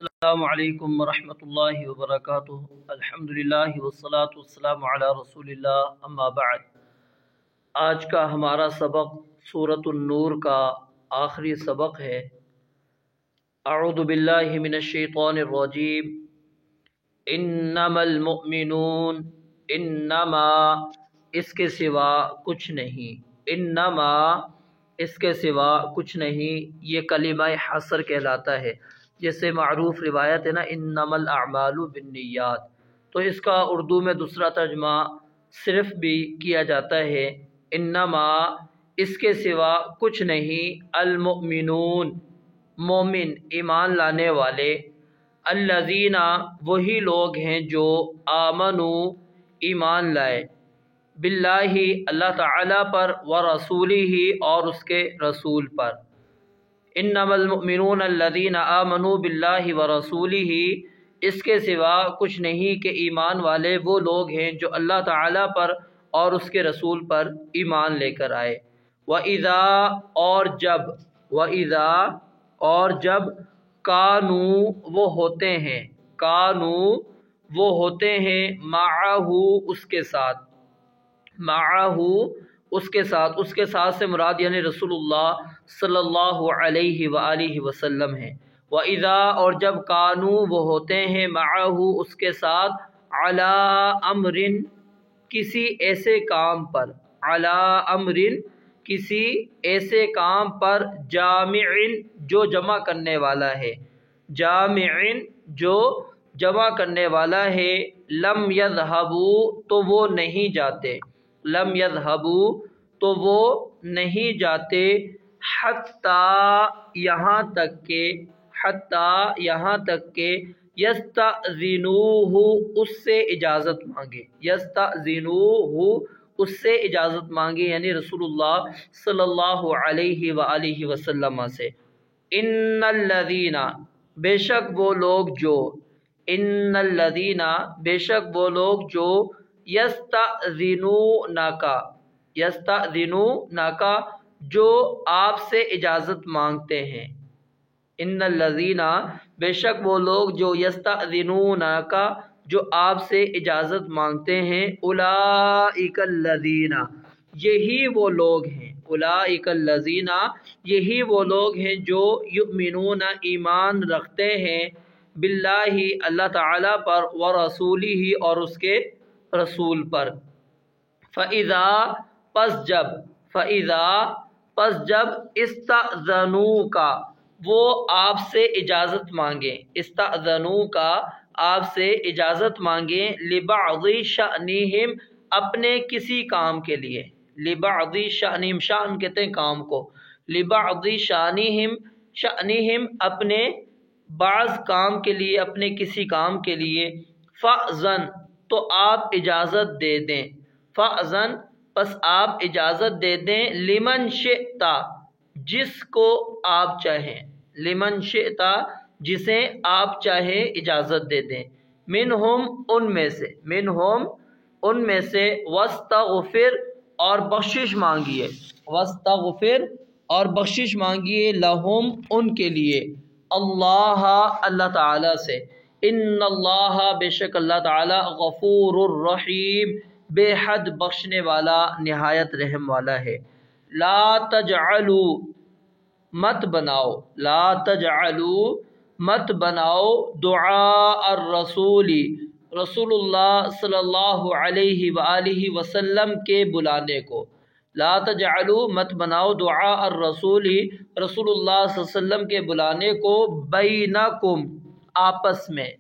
السلام علیکم ورحمۃ اللہ وبرکاتہ۔ الحمدللہ والصلاة والسلام علی رسول اللہ، اما بعد۔ آج کا ہمارا سبق سورۃ النور کا آخری سبق ہے۔ اعوذ باللہ من الشیطان الرجیم۔ انما المؤمنون، انما اس کے سوا کچھ نہیں، انما اس کے سوا کچھ نہیں، یہ کلمہ حصر کہلاتا ہے۔ جیسے معروف روایت ہے نا، انما الاعمال بالنیات، تو اس کا اردو میں دوسرا ترجمہ صرف بھی کیا جاتا ہے انما اس کے سوا کچھ نہیں، المؤمنون مومن ایمان لانے والے، الذین وہی لوگ ہیں جو آمنو ایمان لائے، باللہ اللہ تعالیٰ پر، ورسولہ اور اس کے رسول پر۔ انما المؤمنون الذین آمنوا باللہ ورسولہ، اس کے سوا کچھ نہیں کہ ایمان والے وہ لوگ ہیں جو اللہ تعالیٰ پر اور اس کے رسول پر ایمان لے کر آئے۔ وَإِذَا اور جب کانوا وہ ہوتے ہیں، کانوا وہ ہوتے ہیں، معہ اس کے ساتھ، معہ اس کے ساتھ، اس کے ساتھ سے مراد یعنی رسول اللہ صلی اللہ علیہ وآلہ وسلم ہے۔ وَإِذَا اور جب کانوا وہ ہوتے ہیں، معہ اس کے ساتھ، علی امر کسی ایسے کام پر، علی امر کسی ایسے کام پر، جامع جو جمع کرنے والا ہے، جامع جو جمع کرنے والا ہے، لم یذهبوا تو وہ نہیں جاتے، لم یذهبوا تو وہ نہیں جاتے، حتی یہاں تک کہ، حتی یہاں تک کہ، یستأذنوہ اس سے اجازت مانگے، یستأذنوہ اس سے اجازت مانگے یعنی رسول اللہ صلی اللہ علیہ وآلہ وسلم سے۔ ان الذین بے شک وہ لوگ جو، ان الذین بے شک وہ لوگ جو، یستأذنونک، یستأذنونک جو آپ سے اجازت مانگتے ہیں، ان الذین بے شک وہ لوگ جو، یستأذنونک جو آپ سے اجازت مانگتے ہیں، اولئک الذین یہی وہ لوگ ہیں، اولئک الذین یہی وہ لوگ ہیں جو، یؤمنون ایمان رکھتے ہیں، باللہ اللہ تعالیٰ پر، ورسولہ اور اس کے رسول پر۔ فَإِذَا پس جب، فَإِذَا پس جب، اسْتَأْذَنُوکَ وہ آپ سے اجازت مانگیں، اسْتَأْذَنُوکَ آپ سے اجازت مانگیں، لِبَعْضِ شَأْنِهِمْ اپنے کسی کام کے لیے، لِبَعْضِ شَأْنِهِمْ شأن کہتے ہیں کام کو، لِبَعْضِ شَأْنِهِمْ اپنے بعض کام کے لیے، اپنے کسی کام کے لیے، فَأْذَن تو آپ اجازت دے دیں، فَأْذَن پس آپ اجازت دے دیں، لمن شئت جس کو آپ چاہیں، لمن شئت جسے آپ چاہیں اجازت دے دیں، منہم ان میں سے، منہم ان میں سے، واستغفر اور بخشش مانگیے، واستغفر اور بخشش مانگیے، لہم ان کے لیے، اللہ اللہ تعالیٰ سے، ان اللہ بے شک اللہ تعالیٰ، غفور الرحیم بے حد بخشنے والا نہایت رحم والا ہے۔ لا تجعلوا مت بناؤ، لا تجعلوا مت بناؤ، دعاء الرسول رسول اللہ صلی اللہ علیہ وآلہ وسلم کے بلانے کو، لا تجعلوا مت بناؤ، دعاء الرسول رسول اللہ صلی اللہ علیہ وسلم کے بلانے کو، بینکم آپس میں،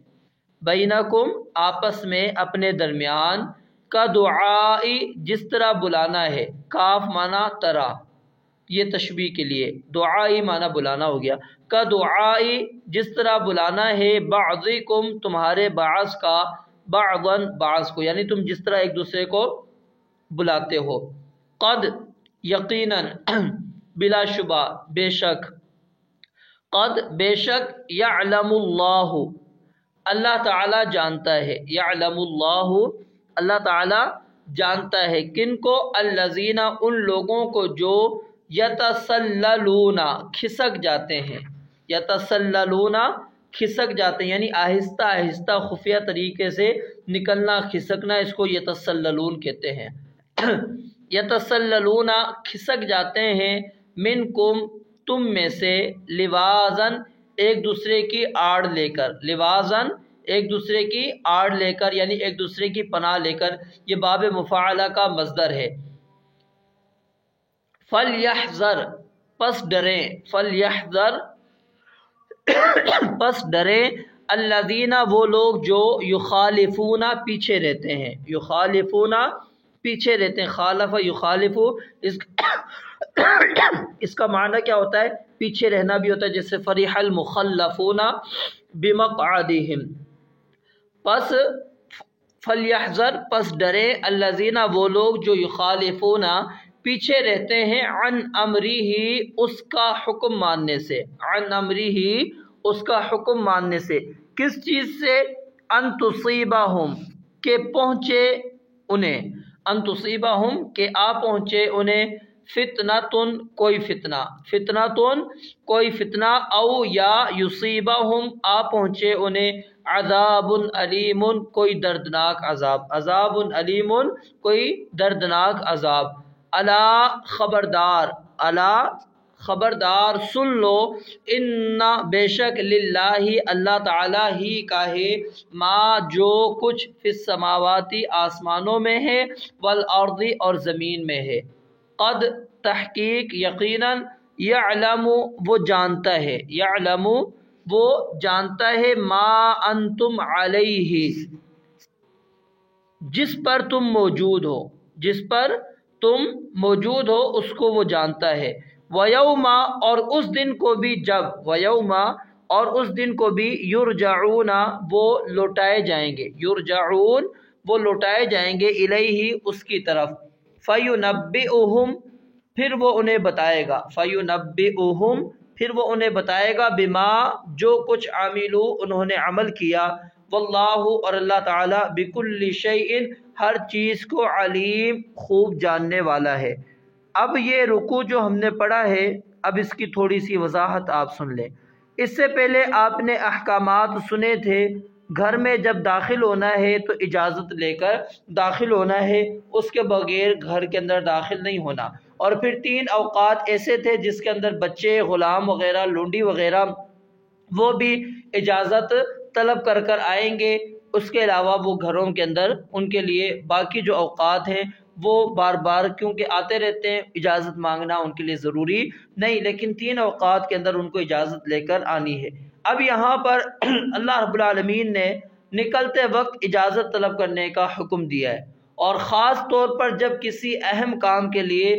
بینکم آپس میں اپنے درمیان، کا دعائی جس طرح بلانا ہے، کاف معنی طرح، یہ تشبیہ کے لیے، دعائی معنی بلانا ہو گیا، کا دعائی جس طرح بلانا ہے، بعضکم تمہارے بعض کا، بعضاً بعض کو، یعنی تم جس طرح ایک دوسرے کو بلاتے ہو، قد یقیناً، بلا شبہ بے شک، قد بے شک، یعلم اللہ اللہ تعالیٰ جانتا ہے، یعلم اللہ اللہ تعالیٰ جانتا ہے، کن کو، الذین ان لوگوں کو جو، یتسللون کھسک جاتے ہیں، یتسللون کھسک جاتے ہیں، یعنی آہستہ آہستہ خفیہ طریقے سے نکلنا کھسکنا، اس کو یتسللون کہتے ہیں۔ یتسللون کھسک جاتے ہیں، منکم تم میں سے، لوازن ایک دوسرے کی آڑ لے کر، لوازن ایک دوسرے کی آڑ لے کر، یعنی ایک دوسرے کی پناہ لے کر، یہ باب مفاعلہ کا مصدر ہے۔ فلیحذر پس ڈریں، فلیحذر پس ڈریں، الذین وہ لوگ جو یخالفون پیچھے رہتے ہیں، یخالفون پیچھے رہتے ہیں، خالف یخالف اس کا معنی کیا ہوتا ہے؟ پیچھے رہنا بھی ہوتا ہے، جیسے فریح المخلفون بمقعدہم۔ پس فلیحذر پس ڈرے، الذین وہ لوگ جو یخالفون پیچھے رہتے ہیں، عن امرہ اس کا حکم ماننے سے، عن امرہ اس کا حکم ماننے سے، کس چیز سے؟ ان تصیبہم کہ پہنچے انہیں، ان تصیبہم کہ آ پہنچے انہیں، فتنتن کوئی فتنہ، فتنتن کوئی فتنہ، او یا یصیبہم آ پہنچے انہیں، عذاب علیم کوئی دردناک عذاب، عذاب علیم کوئی دردناک عذاب۔ الا خبردار، الا خبردار سن لو، ان بے شک للہ اللہ تعالی ہی کا ہے، ما جو کچھ فی السماواتی آسمانوں میں ہے، والارض اور زمین میں ہے، قد تحقیق یقیناً، یعلم وہ جانتا ہے، یعلم وہ جانتا ہے، ما انتم علیہ جس پر تم موجود ہو، جس پر تم موجود ہو اس کو وہ جانتا ہے۔ وَيَوْمَ اور اس دن کو بھی جب، وَيَوْمَ اور اس دن کو بھی، یرجعون وہ لوٹائے جائیں گے، یرجعون وہ لوٹائے جائیں گے، الیہ اس کی طرف، فَيُنَبِّئُهُمْ پھر وہ انہیں بتائے گا، فَيُنَبِّئُهُمْ پھر وہ انہیں بتائے گا، بما جو کچھ عاملوا انہوں نے عمل کیا، واللہ اور اللہ تعالیٰ بکل شیء ہر چیز کو علیم خوب جاننے والا ہے۔ اب یہ رکوع جو ہم نے پڑھا ہے، اب اس کی تھوڑی سی وضاحت آپ سن لیں۔ اس سے پہلے آپ نے احکامات سنے تھے، گھر میں جب داخل ہونا ہے تو اجازت لے کر داخل ہونا ہے، اس کے بغیر گھر کے اندر داخل نہیں ہونا۔ اور پھر 3 اوقات ایسے تھے جس کے اندر بچے، غلام وغیرہ، لونڈی وغیرہ وہ بھی اجازت طلب کر کر آئیں گے، اس کے علاوہ وہ گھروں کے اندر ان کے لیے باقی جو اوقات ہیں وہ بار بار کیونکہ آتے رہتے ہیں، اجازت مانگنا ان کے لیے ضروری نہیں، لیکن 3 اوقات کے اندر ان کو اجازت لے کر آنی ہے۔ اب یہاں پر اللہ رب العالمین نے نکلتے وقت اجازت طلب کرنے کا حکم دیا ہے، اور خاص طور پر جب کسی اہم کام کے لیے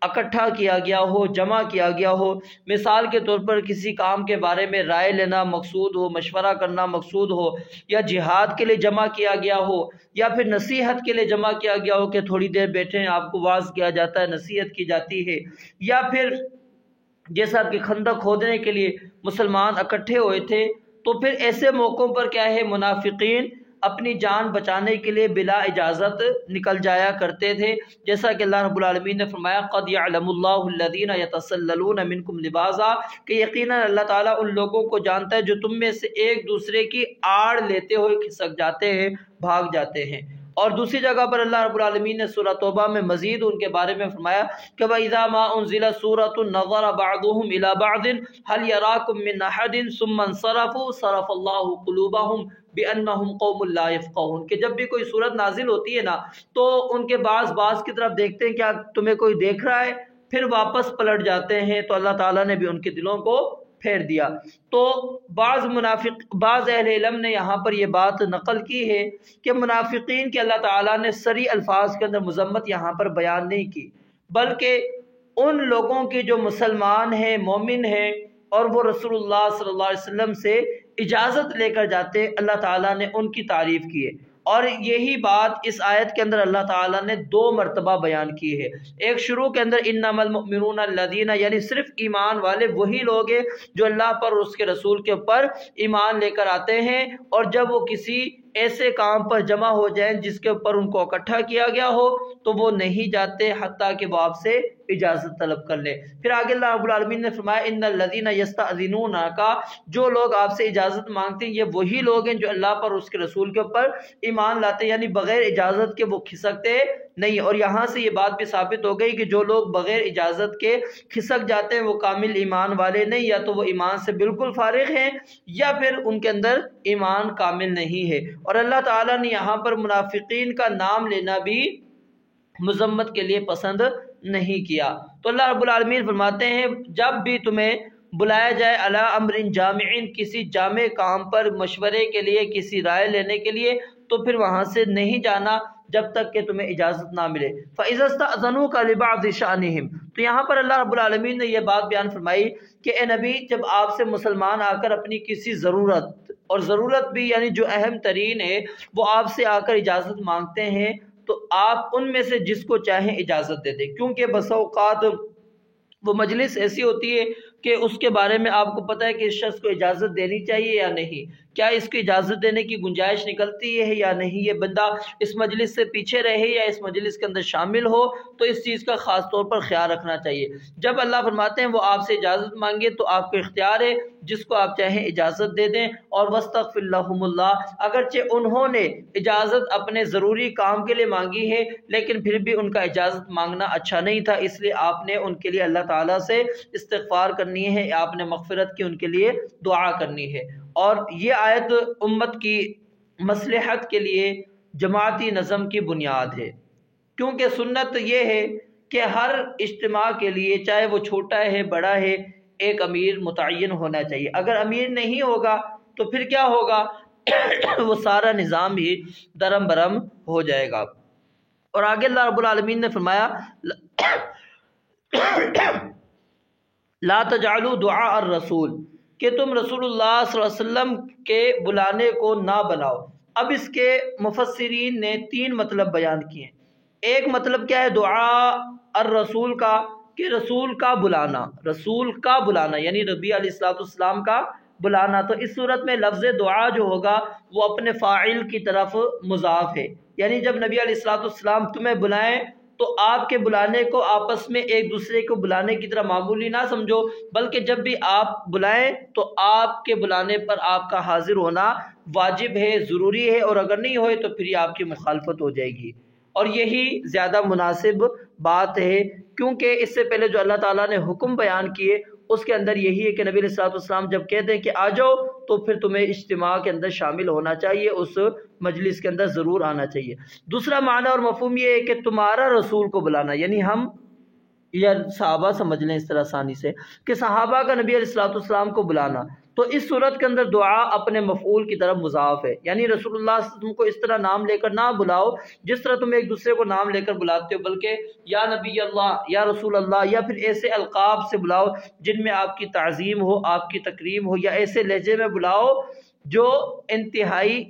اکٹھا کیا گیا ہو، جمع کیا گیا ہو، مثال کے طور پر کسی کام کے بارے میں رائے لینا مقصود ہو، مشورہ کرنا مقصود ہو، یا جہاد کے لیے جمع کیا گیا ہو، یا پھر نصیحت کے لیے جمع کیا گیا ہو کہ تھوڑی دیر بیٹھیں، آپ کو واعظ کیا جاتا ہے، نصیحت کی جاتی ہے، یا پھر جیسا کہ خندق کھودنے کے لیے مسلمان اکٹھے ہوئے تھے، تو پھر ایسے موقعوں پر کیا ہے، منافقین اپنی جان بچانے کے لیے بلا اجازت نکل جایا کرتے تھے، جیسا کہ اللہ رب العالمین نے فرمایا قد یعلم اللہ الذین یتسللون منکم لباسا، کہ یقیناً اللہ تعالیٰ ان لوگوں کو جانتا ہے جو تم میں سے ایک دوسرے کی آڑ لیتے ہوئے کھسک جاتے ہیں، بھاگ جاتے ہیں۔ اور دوسری جگہ پر اللہ رب العالمین نے سورہ توبہ میں مزید ان کے بارے میں فرمایا کہ وَإِذَا مَا أُنزِلَتْ سُورَةٌ نَظَرَ بَعْضُهُمْ إِلَى بَعْضٍ هَلْ يَرَاكُمْ مِنْ أَحَدٍ ثُمَّ انصَرَفُوا صَرَفَ اللَّهُ قُلُوبَهُمْ بِأَنَّهُمْ قَوْمٌ لَا يَفْقَهُونَ، کہ جب بھی کوئی سورت نازل ہوتی ہے نا تو ان کے بعض کی طرف دیکھتے ہیں کیا تمہیں کوئی دیکھ رہا ہے، پھر واپس پلٹ جاتے ہیں، تو اللہ تعالیٰ نے بھی ان کے دلوں کو پھیر دیا۔ تو بعض اہل علم نے یہاں پر یہ بات نقل کی ہے کہ منافقین کے اللہ تعالیٰ نے صریح الفاظ کے اندر مذمت یہاں پر بیان نہیں کی، بلکہ ان لوگوں کی جو مسلمان ہیں، مومن ہیں، اور وہ رسول اللہ صلی اللہ علیہ وسلم سے اجازت لے کر جاتے، اللہ تعالیٰ نے ان کی تعریف کی ہے۔ اور یہی بات اس آیت کے اندر اللہ تعالیٰ نے 2 مرتبہ بیان کی ہے۔ ایک شروع کے اندر انما المؤمنون الذین، یعنی صرف ایمان والے وہی لوگ ہیں جو اللہ پر اور اس کے رسول کے اوپر ایمان لے کر آتے ہیں، اور جب وہ کسی ایسے کام پر جمع ہو جائیں جس کے اوپر ان کو اکٹھا کیا گیا ہو تو وہ نہیں جاتے حتیٰ کہ وہ آپ سے اجازت طلب کر لیں۔ پھر آگے اللہ رب العالمین نے فرمایا ان الذین یستأذنونک، جو لوگ آپ سے اجازت مانگتے ہیں یہ وہی لوگ ہیں جو اللہ پر اور اس کے رسول کے اوپر ایمان لاتے ہیں، یعنی بغیر اجازت کے وہ کھسکتے نہیں۔ اور یہاں سے یہ بات بھی ثابت ہو گئی کہ جو لوگ بغیر اجازت کے کھسک جاتے ہیں وہ کامل ایمان والے نہیں، یا تو وہ ایمان سے بالکل فارغ ہیں یا پھر ان کے اندر ایمان کامل نہیں ہے۔ اور اللہ تعالیٰ نے یہاں پر منافقین کا نام لینا بھی مذمت کے لیے پسند نہیں کیا۔ تو اللہ رب العالمین فرماتے ہیں جب بھی تمہیں بلایا جائے علی امر جامع، کسی جامع کام پر مشورے کے لیے، کسی رائے لینے کے لیے، تو پھر وہاں سے نہیں جانا جب تک کہ تمہیں اجازت نہ ملے۔ فَإِذَا اسْتَأْذَنُوكَ لِبَعْضِ شَأْنِهِمْ، تو یہاں پر اللہ رب العالمین نے یہ بات بیان فرمائی کہ اے نبی جب آپ سے مسلمان آ کر اپنی کسی ضرورت، اور ضرورت بھی یعنی جو اہم ترین ہے، وہ آپ سے آ کر اجازت مانگتے ہیں تو آپ ان میں سے جس کو چاہیں اجازت دے دیں، کیونکہ بسا اوقات وہ مجلس ایسی ہوتی ہے کہ اس کے بارے میں آپ کو پتہ ہے کہ اس شخص کو اجازت دینی چاہیے یا نہیں، کیا اس کو اجازت دینے کی گنجائش نکلتی ہے یا نہیں، یہ بندہ اس مجلس سے پیچھے رہے یا اس مجلس کے اندر شامل ہو، تو اس چیز کا خاص طور پر خیال رکھنا چاہیے۔ جب اللہ فرماتے ہیں وہ آپ سے اجازت مانگے تو آپ کو اختیار ہے، جس کو آپ چاہیں اجازت دے دیں۔ اور وَاسْتَغْفِرْ لَهُمُ اللَّهُ، اگرچہ انہوں نے اجازت اپنے ضروری کام کے لیے مانگی ہے لیکن پھر بھی ان کا اجازت مانگنا اچھا نہیں تھا، اس لیے آپ نے ان کے لیے اللہ تعالیٰ سے استغفار کرنی ہے، آپ نے مغفرت کی ان کے لیے دعا کرنی ہے۔ اور یہ آیت امت کی مصلحت کے لیے جماعتی نظم کی بنیاد ہے، کیونکہ سنت یہ ہے کہ ہر اجتماع کے لیے چاہے وہ چھوٹا ہے بڑا ہے ایک امیر متعین ہونا چاہیے۔ اگر امیر نہیں ہوگا تو پھر کیا ہوگا وہ سارا نظام ہی درم برم ہو جائے گا۔ اور آگے اللہ رب العالمین نے فرمایا لا تجعلوا دعاء الرسول، کہ تم رسول اللہ صلی اللہ علیہ وسلم کے بلانے کو نہ بناؤ۔ اب اس کے مفسرین نے 3 مطلب بیان کیے۔ ایک مطلب کیا ہے دعاء الرسول کا، کہ رسول کا بلانا، رسول کا بلانا یعنی نبی علیہ الصلوۃ والسلام کا بلانا۔ تو اس صورت میں لفظ دعا جو ہوگا وہ اپنے فاعل کی طرف مضاف ہے، یعنی جب نبی علیہ الصلوۃ والسلام تمہیں بلائیں تو آپ کے بلانے کو آپس میں ایک دوسرے کو بلانے کی طرح معمولی نہ سمجھو، بلکہ جب بھی آپ بلائیں تو آپ کے بلانے پر آپ کا حاضر ہونا واجب ہے، ضروری ہے، اور اگر نہیں ہوئے تو پھر یہ آپ کی مخالفت ہو جائے گی۔ اور یہی زیادہ مناسب بات ہے، کیونکہ اس سے پہلے جو اللہ تعالیٰ نے حکم بیان کیے اس کے اندر یہی ہے کہ نبی علیہ الصلوۃ والسلام جب کہتے ہیں کہ آ جاؤ تو پھر تمہیں اجتماع کے اندر شامل ہونا چاہیے، اس مجلس کے اندر ضرور آنا چاہیے۔ دوسرا معنی اور مفہوم یہ ہے کہ تمہارا رسول کو بلانا، یعنی ہم یا صحابہ سمجھ لیں اس طرح آسانی سے کہ صحابہ کا نبی علیہ الصلوۃ والسلام کو بلانا، تو اس صورت کے اندر دعا اپنے مفعول کی طرف مضاف ہے، یعنی رسول اللہ صلی اللہ علیہ وسلم کو اس طرح نام لے کر نہ بلاؤ جس طرح تم ایک دوسرے کو نام لے کر بلاتے ہو، بلکہ یا نبی اللہ، یا رسول اللہ، یا پھر ایسے القاب سے بلاؤ جن میں آپ کی تعظیم ہو، آپ کی تکریم ہو، یا ایسے لہجے میں بلاؤ جو انتہائی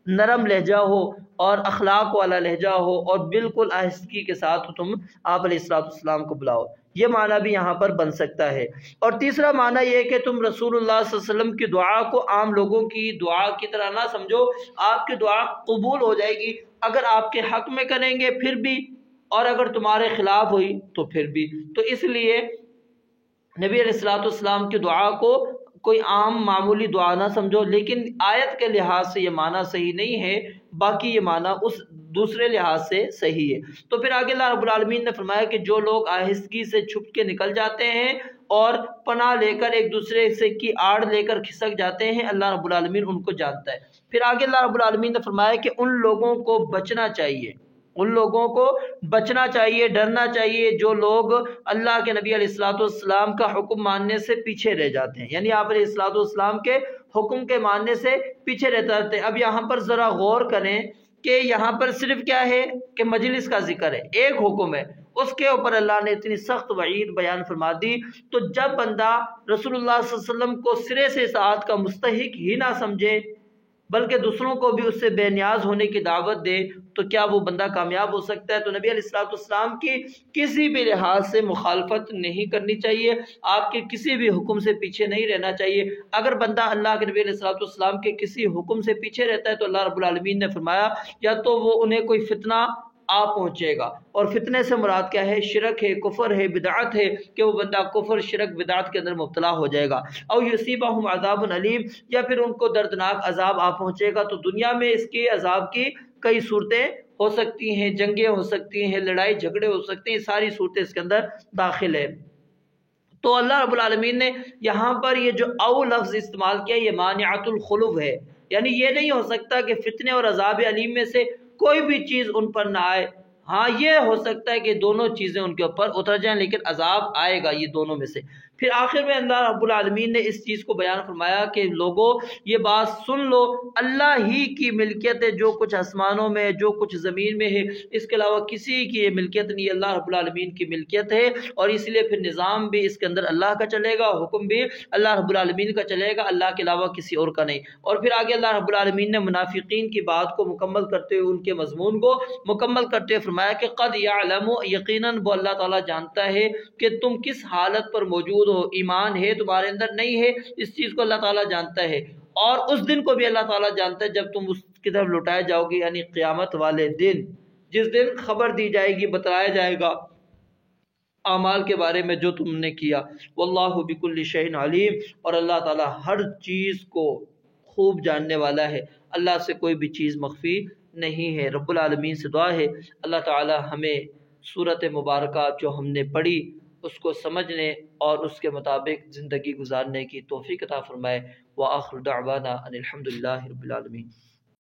نرم لہجہ ہو اور اخلاق والا لہجہ ہو اور بالکل آہستگی کے ساتھ تم آپ علیہ الصلوۃ والسلام کو بلاؤ۔ یہ معنی بھی یہاں پر بن سکتا ہے۔ اور تیسرا معنی یہ ہے کہ تم رسول اللہ صلی اللہ علیہ وسلم کی دعا کو عام لوگوں کی دعا کی طرح نہ سمجھو، آپ کی دعا قبول ہو جائے گی اگر آپ کے حق میں کریں گے پھر بھی، اور اگر تمہارے خلاف ہوئی تو پھر بھی۔ تو اس لیے نبی علیہ الصلوۃ والسلام کی دعا کو کوئی عام معمولی دعا نہ سمجھو، لیکن آیت کے لحاظ سے یہ معنی صحیح نہیں ہے، باقی یہ معنی اس دوسرے لحاظ سے صحیح ہے۔ تو پھر آگے اللہ رب العالمین نے فرمایا کہ جو لوگ آہستگی سے چھپ کے نکل جاتے ہیں اور پناہ لے کر ایک دوسرے سے کی آڑ لے کر کھسک جاتے ہیں، اللہ رب العالمین ان کو جانتا ہے۔ پھر آگے اللہ رب العالمین نے فرمایا کہ ان لوگوں کو بچنا چاہیے، ان لوگوں کو بچنا چاہیے، ڈرنا چاہیے جو لوگ اللہ کے نبی علیہ الصلوۃ والسلام کا حکم ماننے سے پیچھے رہ جاتے ہیں، یعنی آپ علیہ الصلوۃ والسلام کے حکم کے ماننے سے پیچھے رہتے ہیں۔ اب یہاں پر ذرا غور کریں کہ یہاں پر صرف کیا ہے کہ مجلس کا ذکر ہے، ایک حکم ہے، اس کے اوپر اللہ نے اتنی سخت وعید بیان فرما دی۔ تو جب بندہ رسول اللہ صلی اللہ علیہ وسلم کو سرے سے اطاعت کا مستحق ہی نہ سمجھے بلکہ دوسروں کو بھی اس سے بے نیاز ہونے کی دعوت دے، تو کیا وہ بندہ کامیاب ہو سکتا ہے؟ تو نبی علیہ الصلوۃ والسلام کی کسی بھی لحاظ سے مخالفت نہیں کرنی چاہیے، آپ کے کسی بھی حکم سے پیچھے نہیں رہنا چاہیے۔ اگر بندہ اللہ کے نبی علیہ الصلوۃ والسلام کے کسی حکم سے پیچھے رہتا ہے تو اللہ رب العالمین نے فرمایا یا تو وہ انہیں کوئی فتنہ آ پہنچے گا، اور فتنے سے مراد کیا ہے؟ شرک ہے، کفر ہے، بدعت ہے، کہ وہ بندہ کفر، شرک، بدعت کے اندر مبتلا ہو جائے گا۔ او یصیبہم عذاب علیم، یا پھر ان کو دردناک عذاب آ پہنچے گا۔ تو دنیا میں اس کے عذاب کی کئی صورتیں ہو سکتی ہیں، جنگیں ہو سکتی ہیں، لڑائی جھگڑے ہو سکتے ہیں، ساری صورتیں اس کے اندر داخل ہے۔ تو اللہ رب العالمین نے یہاں پر یہ جو او لفظ استعمال کیا، یہ مانعۃ الخلف ہے، یعنی یہ نہیں ہو سکتا کہ فتنے اور عذاب علیم میں سے کوئی بھی چیز ان پر نہ آئے۔ ہاں یہ ہو سکتا ہے کہ دونوں چیزیں ان کے اوپر اتر جائیں، لیکن عذاب آئے گا یہ دونوں میں سے۔ پھر آخر میں اللہ رب العالمین نے اس چیز کو بیان فرمایا کہ لوگوں یہ بات سن لو، اللہ ہی کی ملکیت ہے، جو کچھ آسمانوں میں ہے، جو کچھ زمین میں ہے، اس کے علاوہ کسی کی یہ ملکیت نہیں ہے، اللہ رب العالمین کی ملکیت ہے۔ اور اس لیے پھر نظام بھی اس کے اندر اللہ کا چلے گا، حکم بھی اللہ رب العالمین کا چلے گا، اللہ کے علاوہ کسی اور کا نہیں۔ اور پھر آگے اللہ رب العالمین نے منافقین کی بات کو مکمل کرتے ہوئے، ان کے مضمون کو مکمل کرتے ہوئے فرمایا کہ قد یعلم، یقیناً وہ اللہ تعالیٰ جانتا ہے کہ تم کس حالت پر موجود ہو، ایمان ہے تمہارے اندر نہیں ہے، اس چیز کو اللہ تعالیٰ جانتا ہے، اور اس دن کو بھی اللہ تعالیٰ جانتا ہے جب تم اس کی طرف لوٹائے جاؤ گے، یعنی قیامت والے دن، جس دن خبر دی جائے گی، بتلایا جائے گا اعمال کے بارے میں جو تم نے کیا۔ واللہ بکل شیء علیم، اور اللہ تعالیٰ ہر چیز کو خوب جاننے والا ہے، اللہ سے کوئی بھی چیز مخفی نہیں ہے۔ رب العالمین سے دعا ہے اللہ تعالیٰ ہمیں سورۃ مبارکہ جو ہم نے پڑھی اس کو سمجھنے اور اس کے مطابق زندگی گزارنے کی توفیق عطا فرمائے۔ وآخر دعوانا ان الحمد للہ رب العالمین۔